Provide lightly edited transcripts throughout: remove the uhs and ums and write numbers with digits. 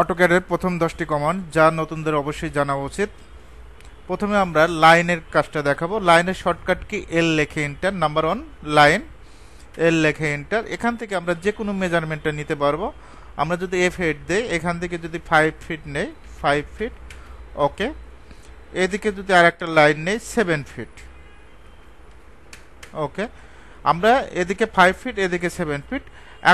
অটোক্যাডের প্রথম 10টি কমান্ড যা নতুনদের অবশ্যই জানা উচিত। প্রথমে আমরা লাইনের কাজটা দেখাবো। লাইনের শর্টকাট কি এল লেখে এন্টার। নাম্বার 1 লাইন, এল লেখে এন্টার। এখান থেকে আমরা যে কোনো মেজারমেন্টটা নিতে পারবো। আমরা যদি F8 দেই, এখান থেকে যদি 5 ফিট নেই 5 ফিট, ওকে। এদিকে যদি আর একটা লাইন নেই 7 ফিট, ওকে। আমরা এদিকে 5 ফিট, এদিকে 7 ফিট।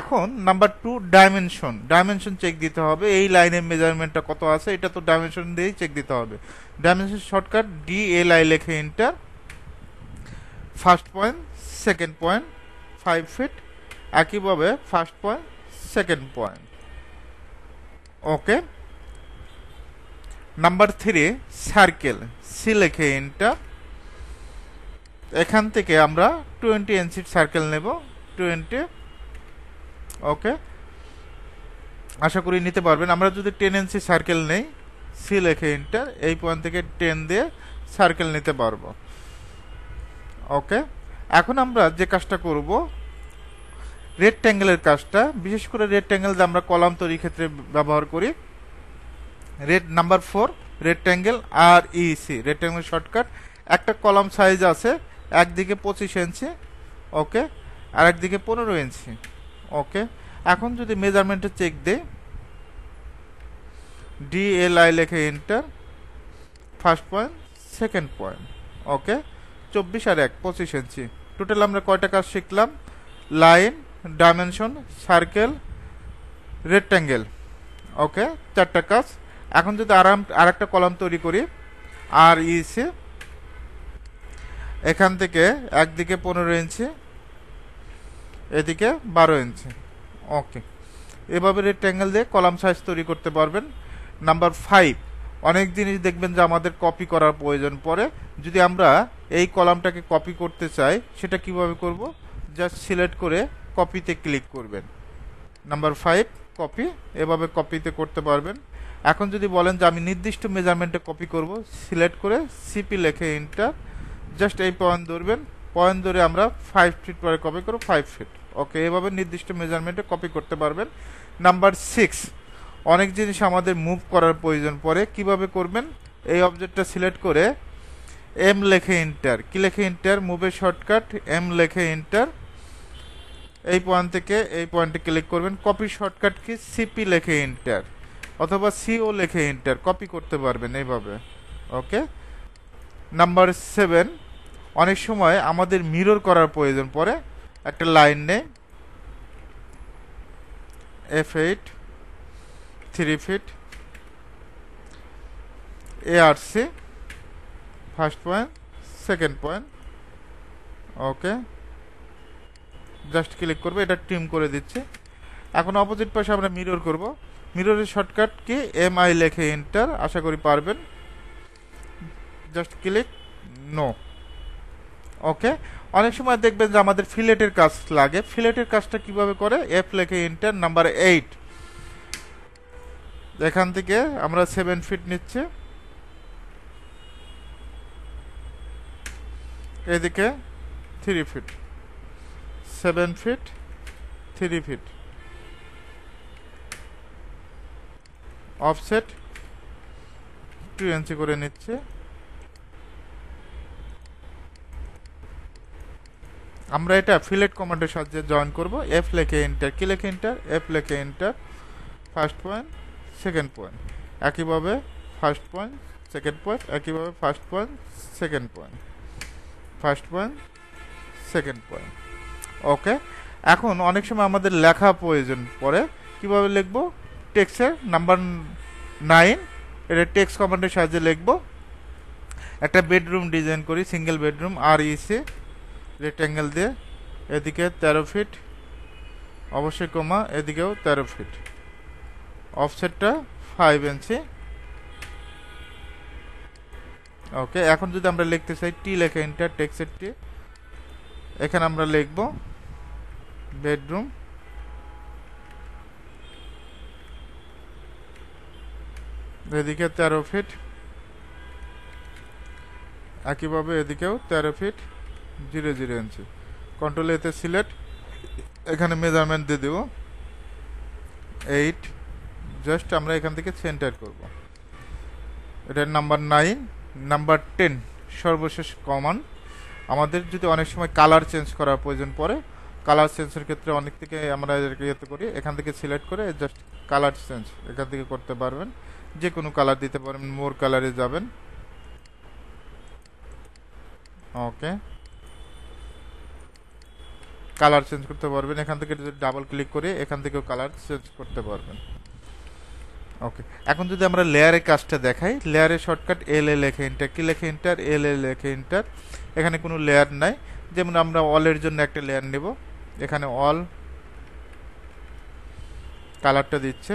এখন নাম্বার 2 ডাইমেনশন, ডাইমেনশন চেক দিতে হবে। এই লাইনের মেজারমেন্টটা কত আছে এটা তো ডাইমেনশন দিয়েই চেক দিতে হবে। ডাইমেনশন শর্টকাট DLI লেখে enter. First point, second point 5 feet, একইভাবে first point, second point, okay. Number 3 circle, C লেখে এন্টার। এখান থেকে আমরা 20 ইঞ্চি সার্কেল নেব, 20, ওকে। আশা করি নিতে পারবেন। আমরা যদি 10 ইঞ্চি সার্কেল নেই, সি লেখে এন্টার। এই পয়েন্ট থেকে 10 দিয়ে সার্কেল নিতে পারবো, ওকে। এখন আমরা যে কাজটা করব, রেক্ট্যাঙ্গেলের কাজটা, বিশেষ করে রেক্ট্যাঙ্গেল যে আমরা কলাম তৈরির ক্ষেত্রে ব্যবহার করি। Number 4 rectangle REC, rectangle shortcut. একটা কলাম সাইজ আছে একদিকে 25 ইঞ্চি, ওকে, আর একদিকে 15 ইঞ্চি, ওকে। এখন যদি মেজারমেন্টে চেক দেই, DLI লেখে enter. First point, second point, okay. 24 আর 1 25 ইঞ্চি। টোটাল আমরা কয়টা কাজ শিখলাম? Line, dimension, circle, rectangle, okay, 4টা কাজ। এখন যদি আর একটা কলাম তৈরি করি REC, এখান থেকে একদিকে 15 ইঞ্চি, এদিকে 12 ইঞ্চি, ওকে। এভাবে রেক্ট্যাঙ্গেল দিয়ে কলাম সাইজ তৈরি করতে পারবেন। নাম্বার 5, অনেক জিনিস দেখবেন যে আমাদের কপি করার প্রয়োজন পড়ে। যদি আমরা এই কলামটাকে কপি করতে চাই, সেটা কিভাবে করব? জাস্ট সিলেক্ট করে কপিতে ক্লিক করবেন। নাম্বার 5 কপি, এভাবে কপিতে করতে পারবেন। এখন যদি বলেন যে আমি নির্দিষ্ট মেজারমেন্টে কপি করব, সিলেক্ট করে CP লেখে এন্টার। জাস্ট এই পয়েন্ট ধরবেন, পয়েন্ট ধরে আমরা 5 ফিট পরে কপি করব 5 ফিট, ওকে। এভাবে নির্দিষ্ট মেজারমেন্টে কপি করতে পারবেন। নাম্বার 6, অনেক জিনিস আমাদের মুভ করার প্রয়োজন পড়ে। কিভাবে করবেন? এই অবজেক্টটা সিলেক্ট করে M লেখে এন্টার। কি লেখে এন্টার? মুভের শর্টকাট M লেখে এন্টার। এই পয়েন্ট থেকে এই পয়েন্টে ক্লিক করবেন। Copy shortcut key? CP লেখে এন্টার, অথবা CO লেখে এন্টার। কপি করতে পারবেন এইভাবে, ওকে। নাম্বার 7, অনেক সময় আমাদের মিরর করার প্রয়োজন পড়ে। একটা লাইন নেই, F8 3 feet, ARC first point, second point, okay. Just click করবো, এটা ট্রিম করে দিচ্ছে। এখন অপোজিট পাশে আমরা মিরর করব। মিররের শর্টকাট কি? MI লেখে এন্টার। আশা করি পারবেন। জাস্ট ক্লিক, নো, ওকে। অনেক সময় দেখবেন যে আমাদের ফিলেটের কাজ লাগে। ফিলেটের কাজটা কিভাবে করে? F লেখে এন্টার। নাম্বার 8, এখান থেকে আমরা 7 ফিট নিচ্ছি, এদিকে 3 ফিট, 7 ফিট 3 ফিট, অফসেট 2 ইঞ্চি করে নিচ্ছে। আমরা এটা ফিলেট কমান্ডের সাহায্যে জয়েন করব। F লেখে এন্টার। কি লেখে এন্টার? F লেখে enter. First point, second point, একইভাবে ফার্স্ট পয়েন্ট, সেকেন্ড পয়েন্ট, একইভাবে first point, second point, first point, second point, okay. এখন অনেক সময় আমাদের লেখা প্রয়োজন পড়ে। কিভাবে লিখব? টেক্সটের নাম্বার 9, এটা টেক্সট কমান্ডের সাহায্যে লিখব। একটা বেডরুম ডিজাইন করি, সিঙ্গেল বেডরুম, REC, রেক্ট্যাঙ্গেল দিয়ে। এদিকে 13 ফিট, অবশ্যই কমা, এদিকেও 13 ফিট, অফসেটটা 5 ইঞ্চি, ওকে। এখন যদি আমরা লিখতে চাই, T লেখে এন্টার, টেক্সটের T। এখানে আমরা লিখব বেডরুম, এদিকে 13 ফিট, একইভাবে এদিকেও 13 ফিট 0 ইঞ্চি। কন্ট্রোল এতে সিলেক্ট, এখানে মেজারমেন্ট দিয়ে দেব 8 জাস্ট আমরা এখান থেকে সেন্টার করব। এটা নাম্বার 9। নাম্বার 10 সর্বশেষ কমান্ড। আমাদের যদি অনেক সময় কালার চেঞ্জ করার প্রয়োজন পড়ে, কালার চেঞ্জের ক্ষেত্রে অনেক থেকে আমরা ইয়েতে করি, এখান থেকে সিলেক্ট করে জাস্ট কালার চেঞ্জ এখান থেকে করতে পারবেন। যে কোনো কালার দিতে পারবেন, মোর কালারে যাবেন। ওকে, কালার চেঞ্জ করতে পারবেন এখান থেকে, যদি ডাবল ক্লিক করে এখান থেকেও কালার চেঞ্জ করতে পারবেন। ওকে, এখন যদি আমরা লেয়ারের কাজটা দেখাই, লেয়ারের শর্টকাট এল এ লেখে এন্টার, কি লেখে এন্টার, এল এ লেখে এন্টার। এখানে কোনো লেয়ার নাই, যেমন আমরা অলের জন্য একটা লেয়ার নেব, এখানে অল কালারটা দিচ্ছে,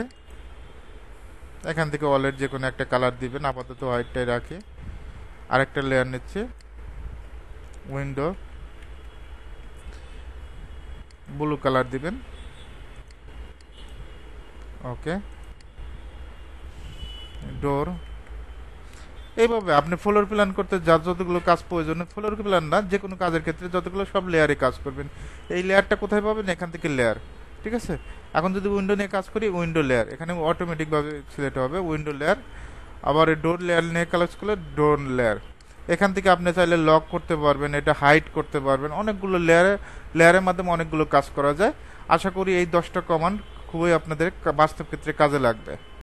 এখান থেকে অলের যে কোনো একটা কালার দিবেন, আপাতত হোয়াইটটাই রাখি। আরেকটা লেয়ার নিচ্ছে, উইন্ডো ব্লু কালার দিবেন। ওকে, ডোর। এইভাবে আপনি ফ্লোর প্ল্যান করতে যার যতগুলো কাজ প্রয়োজন, ফ্লোর প্ল্যান না, যে কোনো কাজের ক্ষেত্রে যতগুলো সব লেয়ারে কাজ করবেন। এই লেয়ারটা কোথায় পাবেন, এখান থেকে লেয়ার। ঠিক আছে, এখন যদি উইন্ডো নিয়ে কাজ করি, উইন্ডো লেয়ার এখানে অটোমেটিকভাবে সিলেক্ট হবে, উইন্ডো লেয়ার। আবার এই ডোর লেয়ার নিয়ে কাজ করলে ডোর লেয়ার। এখান থেকে আপনি চাইলে লক করতে পারবেন, এটা হাইড করতে পারবেন, অনেকগুলো লেয়ারের মাধ্যমে অনেকগুলো কাজ করা যায়। আশা করি এই 10টা কমান্ড খুবই আপনাদের বাস্তব ক্ষেত্রে কাজে লাগবে।